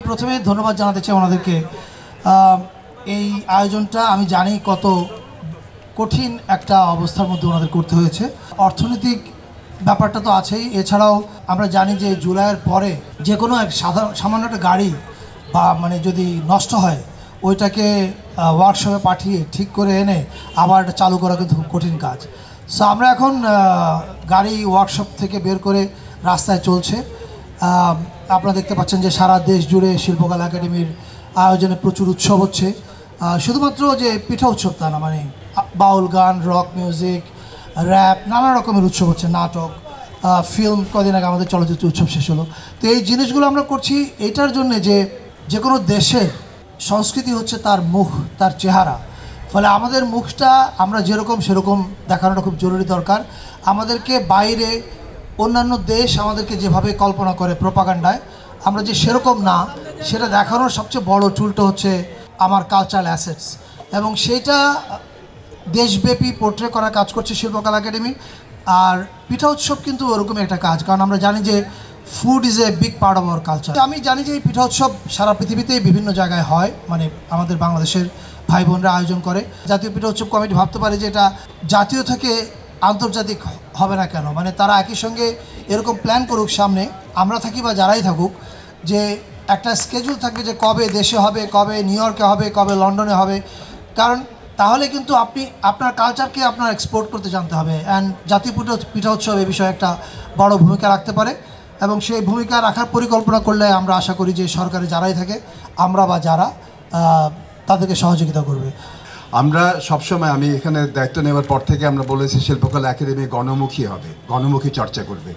প্রথমে ধন্যবাদ জানাতে চাই ওনাদেরকে। এই আয়োজনটা আমি জানি কত কঠিন একটা অবস্থার মধ্যে ওনাদের করতে হয়েছে। অর্থনৈতিক ব্যাপারটা তো আছেই, এছাড়াও আমরা জানি যে জুলাইয়ের পরে যে কোনো এক সামান্য একটা গাড়ি বা মানে যদি নষ্ট হয় ওইটাকে ওয়ার্কশপে পাঠিয়ে ঠিক করে এনে আবার এটা চালু করা কিন্তু খুব কঠিন কাজ। সো আমরা এখন গাড়ি ওয়ার্কশপ থেকে বের করে রাস্তায় চলছে। আপনারা দেখতে পাচ্ছেন যে সারা দেশ জুড়ে শিল্পকলা একাডেমির আয়োজনে প্রচুর উৎসব হচ্ছে। শুধুমাত্র যে পিঠা উৎসব তা না, মানে বাউল গান, রক মিউজিক, র্যাপ, নানা রকমের উৎসব হচ্ছে, নাটক, ফিল্ম। কদিন আগে আমাদের চলচ্চিত্র উৎসব শেষ হলো। তো এই জিনিসগুলো আমরা করছি এইটার জন্যে যে কোনো দেশের সংস্কৃতি হচ্ছে তার মুখ, তার চেহারা। ফলে আমাদের মুখটা আমরা যেরকম সেরকম দেখানোটা খুব জরুরি দরকার। আমাদেরকে বাইরে অন্যান্য দেশ আমাদেরকে যেভাবে কল্পনা করে প্রোপাগান্ডায়, আমরা যে সেরকম না সেটা দেখানোর সবচেয়ে বড় টুলটা হচ্ছে আমার কালচারাল অ্যাসেটস, এবং সেইটা দেশব্যাপী পোর্ট্রে করার কাজ করছে শিল্পকলা একাডেমি। আর পিঠা উৎসব কিন্তু ওরকমই একটা কাজ, কারণ আমরা জানি যে food is a big part of our culture. আমি জানি যে এই পিঠা উৎসব সারা পৃথিবীতেই বিভিন্ন জায়গায় হয়, মানে আমাদের বাংলাদেশের ভাই বোনরা আয়োজন করে। জাতীয় পিঠা উৎসব কমিটি ভাবতে পারে যে এটা জাতীয় থেকে আন্তর্জাতিক হবে না কেন, মানে তারা একই সঙ্গে এরকম প্ল্যান করুক সামনে, আমরা থাকি বা যারাই থাকুক, যে একটা স্কেজুল থাকবে যে কবে দেশে হবে, কবে নিউ ইয়র্কে হবে, কবে লন্ডনে হবে। কারণ তাহলে কিন্তু আপনি আপনার কালচারকে আপনার এক্সপোর্ট করতে জানতে হবে। অ্যান্ড জাতীয় পিঠা উৎসব এ বিষয়ে একটা বড় ভূমিকা রাখতে পারে, এবং সেই ভূমিকা রাখার পরিকল্পনা করলে আমরা আশা করি যে সরকারে যারাই থাকে, আমরা বা যারা তাদেরকে সহযোগিতা করবে। আমরা সবসময়, আমি এখানে দায়িত্ব নেওয়ার পর থেকে আমরা বলেছি শিল্পকলা একাডেমি গণমুখী হবে, গণমুখী চর্চা করবে।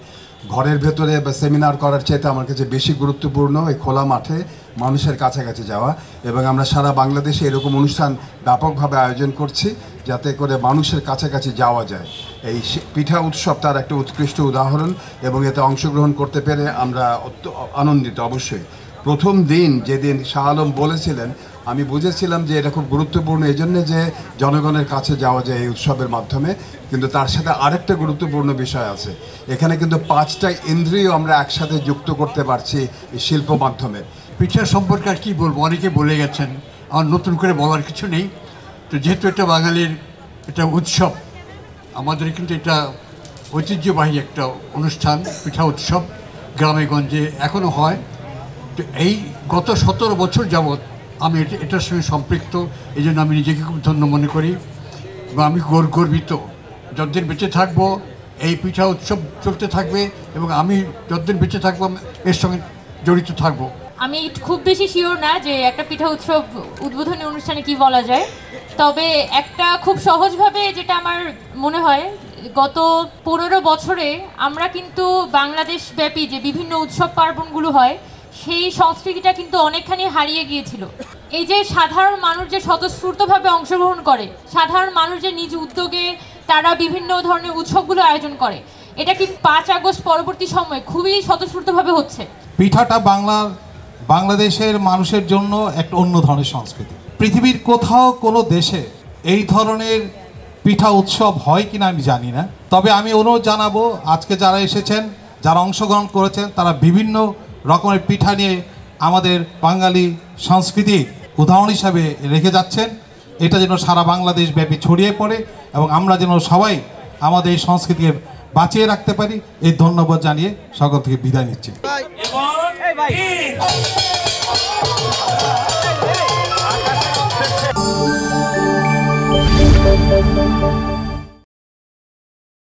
ঘরের ভেতরে বা সেমিনার করার চাইতে আমার কাছে বেশি গুরুত্বপূর্ণ এই খোলা মাঠে মানুষের কাছাকাছি যাওয়া, এবং আমরা সারা বাংলাদেশে এরকম অনুষ্ঠান ব্যাপকভাবে আয়োজন করছি যাতে করে মানুষের কাছাকাছি যাওয়া যায়। এই পিঠা উৎসব তার একটা উৎকৃষ্ট উদাহরণ, এবং এতে অংশগ্রহণ করতে পেরে আমরা আনন্দিত। অবশ্যই প্রথম দিন যেদিন শাহ আলম বলেছিলেন, আমি বুঝেছিলাম যে এটা খুব গুরুত্বপূর্ণ এই জন্যে যে জনগণের কাছে যাওয়া যায় এই উৎসবের মাধ্যমে। কিন্তু তার সাথে আরেকটা গুরুত্বপূর্ণ বিষয় আছে, এখানে কিন্তু 5টা ইন্দ্রিয় আমরা একসাথে যুক্ত করতে পারছি এই শিল্প মাধ্যমে। পিঠা সম্পর্কে আর কী বলবো, অনেকে বলে গেছেন, আমার নতুন করে বলার কিছু নেই। তো যেহেতু এটা বাঙালির এটা উৎসব, আমাদের কিন্তু এটা ঐতিহ্যবাহী একটা অনুষ্ঠান। পিঠা উৎসব গ্রামে গঞ্জে এখনও হয়। তো এই গত 17 বছর যাবৎ আমি এটার সঙ্গে সম্পৃক্ত, এই জন্য আমি নিজেকে খুব ধন্য মনে করি, এবং আমি গর্বিত। যতদিন বেঁচে থাকবো এই পিঠা উৎসব চলতে থাকবে, এবং আমি যতদিন বেঁচে থাকবো এর সঙ্গে জড়িত থাকবো। আমি খুব বেশি শিওর না যে একটা পিঠা উৎসব উদ্বোধনী অনুষ্ঠানে কি বলা যায়, তবে একটা খুব সহজভাবে যেটা আমার মনে হয়, গত 15 বছরে আমরা কিন্তু বাংলাদেশ ব্যাপী যে বিভিন্ন উৎসব পার্বণগুলো হয় সেই সংস্কৃতিটা কিন্তু অনেকখানি হারিয়ে গিয়েছিল। এই যে সাধারণ মানুষ যে স্বতঃস্ফূর্তভাবে অংশগ্রহণ করে, সাধারণ মানুষ যে নিজ উদ্যোগে তারা বিভিন্ন ধরনের উৎসবগুলো আয়োজন করে, এটা কিন্তু 5 আগস্ট পরবর্তী সময়ে খুবই স্বতঃস্ফূর্তভাবে হচ্ছে। পিঠাটা বাংলাদেশের মানুষের জন্য একটা অন্য ধরনের সংস্কৃতি। পৃথিবীর কোথাও কোনো দেশে এই ধরনের পিঠা উৎসব হয় কিনা আমি জানি না, তবে আমি অনুরোধ জানাবো আজকে যারা এসেছেন, যারা অংশগ্রহণ করেছেন, তারা বিভিন্ন রকমের পিঠা নিয়ে আমাদের বাঙালি সংস্কৃতি উদাহরণ হিসাবে রেখে যাচ্ছেন। এটা যেন সারা বাংলাদেশ ব্যাপী ছড়িয়ে পড়ে, এবং আমরা যেন সবাই আমাদের এই সংস্কৃতিকে বাঁচিয়ে রাখতে পারি। এই ধন্যবাদ জানিয়ে সকল থেকে বিদায় নিচ্ছি।